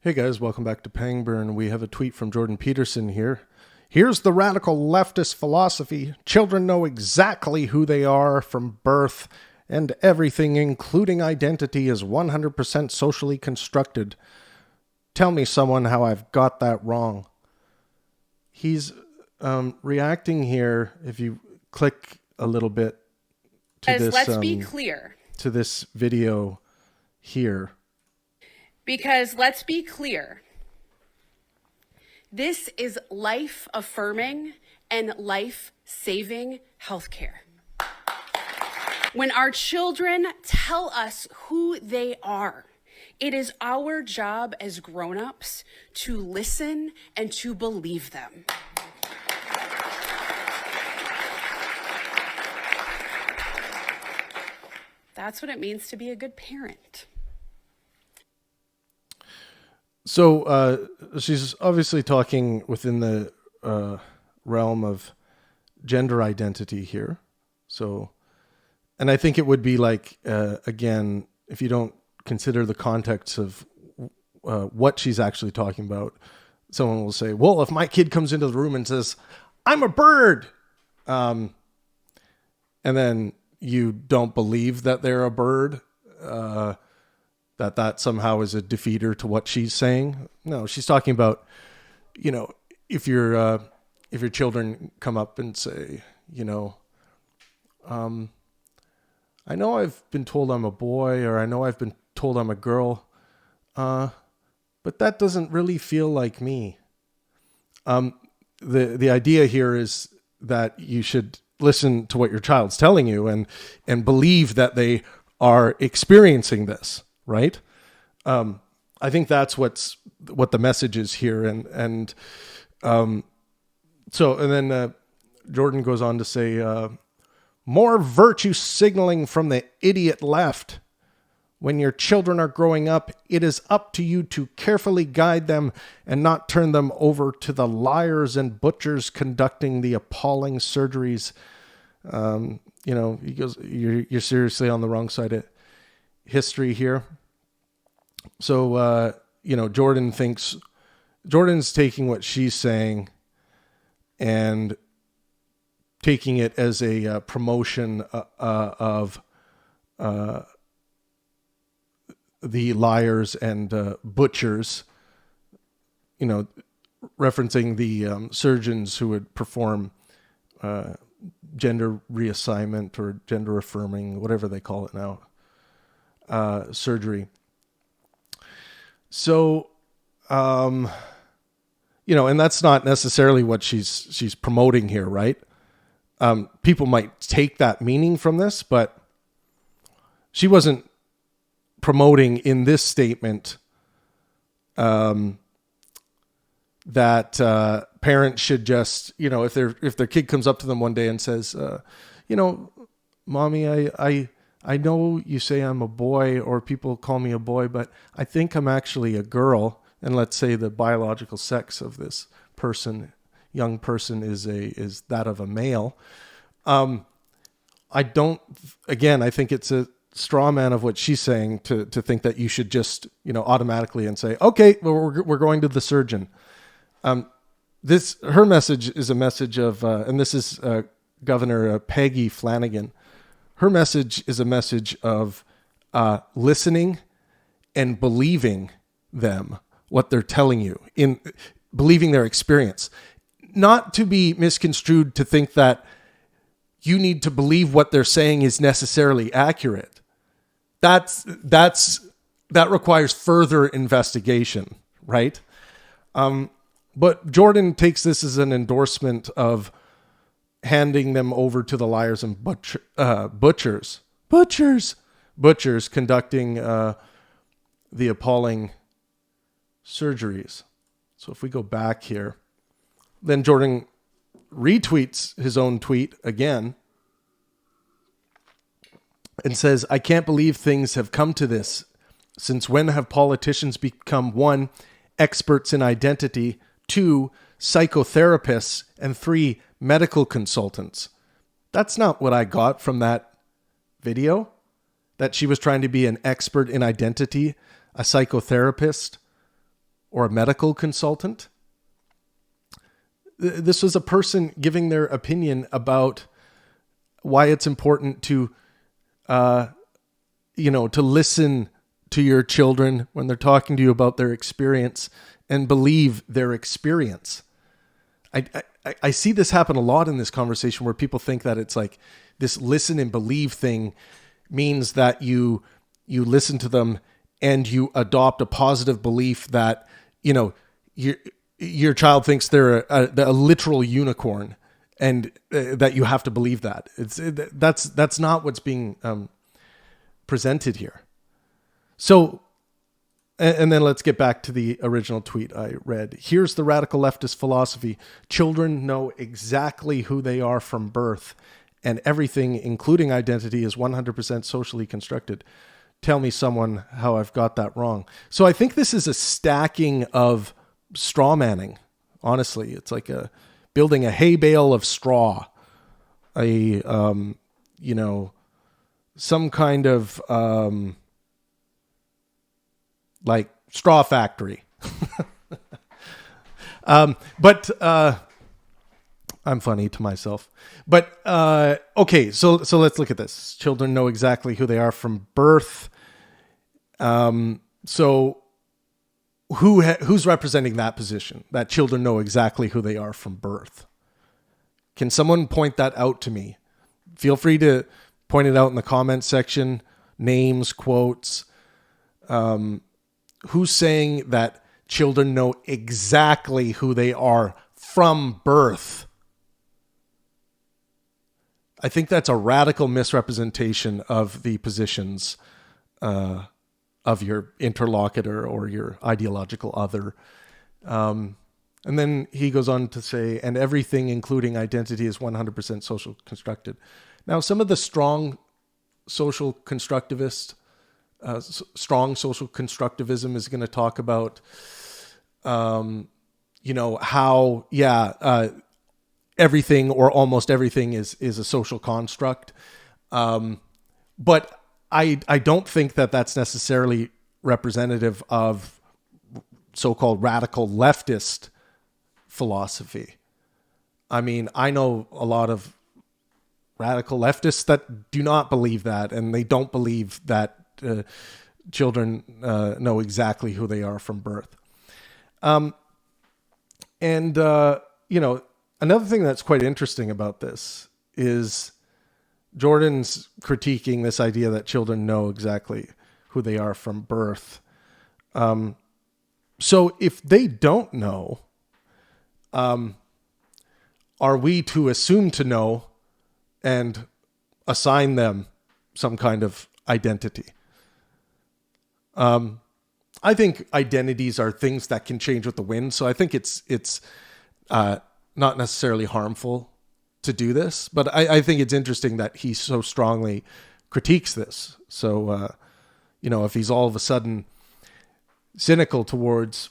Hey guys, welcome back to Pangburn. We have a tweet from Jordan Peterson here. Here's the radical leftist philosophy. Children know exactly who they are from birth, and everything, including identity, is 100% socially constructed. Tell me, someone, how I've got that wrong. He's reacting here, if you click a little bit to this, let's be clear. To this video here. Because let's be clear. This is life-affirming and life-saving healthcare. When our children tell us who they are, it is our job as grown-ups to listen and to believe them. That's what it means to be a good parent. So she's obviously talking within the realm of gender identity here. So, and I think it would be like, again, if you don't consider the context of what she's actually talking about, someone will say, well, if my kid comes into the room and says, I'm a bird, and then you don't believe that they're a bird, that somehow is a defeater to what she's saying. No, she's talking about, you know, if your children come up and say, you know, I know I've been told I'm a boy, or I know I've been told I'm a girl, but that doesn't really feel like me. The idea here is that you should listen to what your child's telling you and believe that they are experiencing this. Right. I think that's what the message is here. And then Jordan goes on to say, more virtue signaling from the idiot left. When your children are growing up, it is up to you to carefully guide them and not turn them over to the liars and butchers conducting the appalling surgeries. He goes, you're seriously on the wrong side of history here. So, Jordan's taking what she's saying and taking it as a promotion of the liars and butchers, referencing the surgeons who would perform gender reassignment or gender affirming, whatever they call it now, surgery. So, and that's not necessarily what she's promoting here, right? People might take that meaning from this, but she wasn't promoting in this statement that parents should just, if their kid comes up to them one day and says, Mommy, I know you say I'm a boy, or people call me a boy, but I think I'm actually a girl. And let's say the biological sex of this young person is that of a male. I think it's a straw man of what she's saying to think that you should just, automatically and say, okay, well, we're going to the surgeon. Her message is a message of, and this is Governor Peggy Flanagan. Her message is a message of listening and believing them, what they're telling you, in believing their experience. Not to be misconstrued to think that you need to believe what they're saying is necessarily accurate. That requires further investigation, right? But Jordan takes this as an endorsement of handing them over to the liars and butchers conducting the appalling surgeries. So if we go back here, then Jordan retweets his own tweet again and says, I can't believe things have come to this. Since when have politicians become 1, experts in identity, 2, psychotherapists, and 3, medical consultants? That's not what I got from that video, that she was trying to be an expert in identity, a psychotherapist, or a medical consultant. This was a person giving their opinion about why it's important to, to listen to your children when they're talking to you about their experience and believe their experience. I see this happen a lot in this conversation where people think that it's like this listen and believe thing means that you listen to them and you adopt a positive belief that, your child thinks they're a literal unicorn and that you have to believe that. That's not what's being presented here. So, and then let's get back to the original tweet I read. Here's the radical leftist philosophy. Children know exactly who they are from birth, and everything, including identity, is 100% socially constructed. Tell me someone how I've got that wrong. So I think this is a stacking of straw manning. Honestly, it's like building a hay bale of straw, some kind of like straw factory. But I'm funny to myself. But okay, so let's look at this. Children know exactly who they are from birth. So who's representing that position? That children know exactly who they are from birth. Can someone point that out to me? Feel free to point it out in the comments section. Names, quotes. Who's saying that children know exactly who they are from birth? I think that's a radical misrepresentation of the positions of your interlocutor or your ideological other. And then he goes on to say, and everything, including identity, is 100% social constructed. Now, some of the strong social constructivists, strong social constructivism is going to talk about, how, everything or almost everything is a social construct. But I don't think that that's necessarily representative of so-called radical leftist philosophy. I mean, I know a lot of radical leftists that do not believe that, and they don't believe that children know exactly who they are from birth. Another thing that's quite interesting about this is Jordan's critiquing this idea that children know exactly who they are from birth. So if they don't know, are we to assume to know and assign them some kind of identity? I think identities are things that can change with the wind. So I think it's not necessarily harmful to do this, but I think it's interesting that he so strongly critiques this. So, if he's all of a sudden cynical towards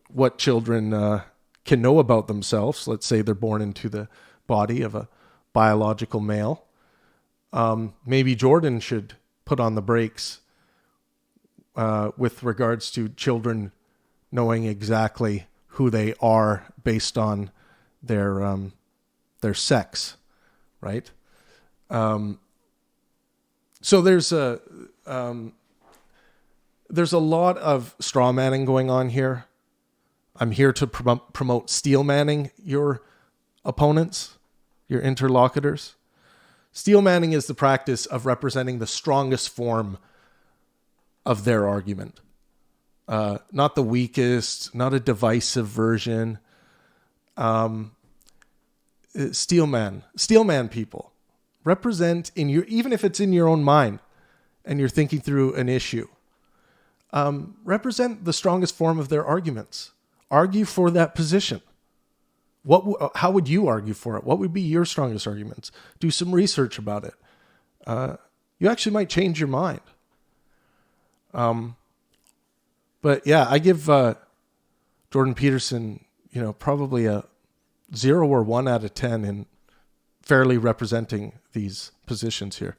what children can know about themselves, let's say they're born into the body of a biological male, maybe Jordan should put on the brakes with regards to children knowing exactly who they are based on their sex, right? So there's a lot of straw manning going on here. I'm here to promote steel manning your opponents, your interlocutors. Steel manning is the practice of representing the strongest form of their argument. Not the weakest, not a divisive version. Steel man people represent even if it's in your own mind and you're thinking through an issue, represent the strongest form of their arguments. Argue for that position. How would you argue for it? What would be your strongest arguments? Do some research about it. You actually might change your mind. But yeah, I give Jordan Peterson, probably a 0 or 1 out of 10 in fairly representing these positions here.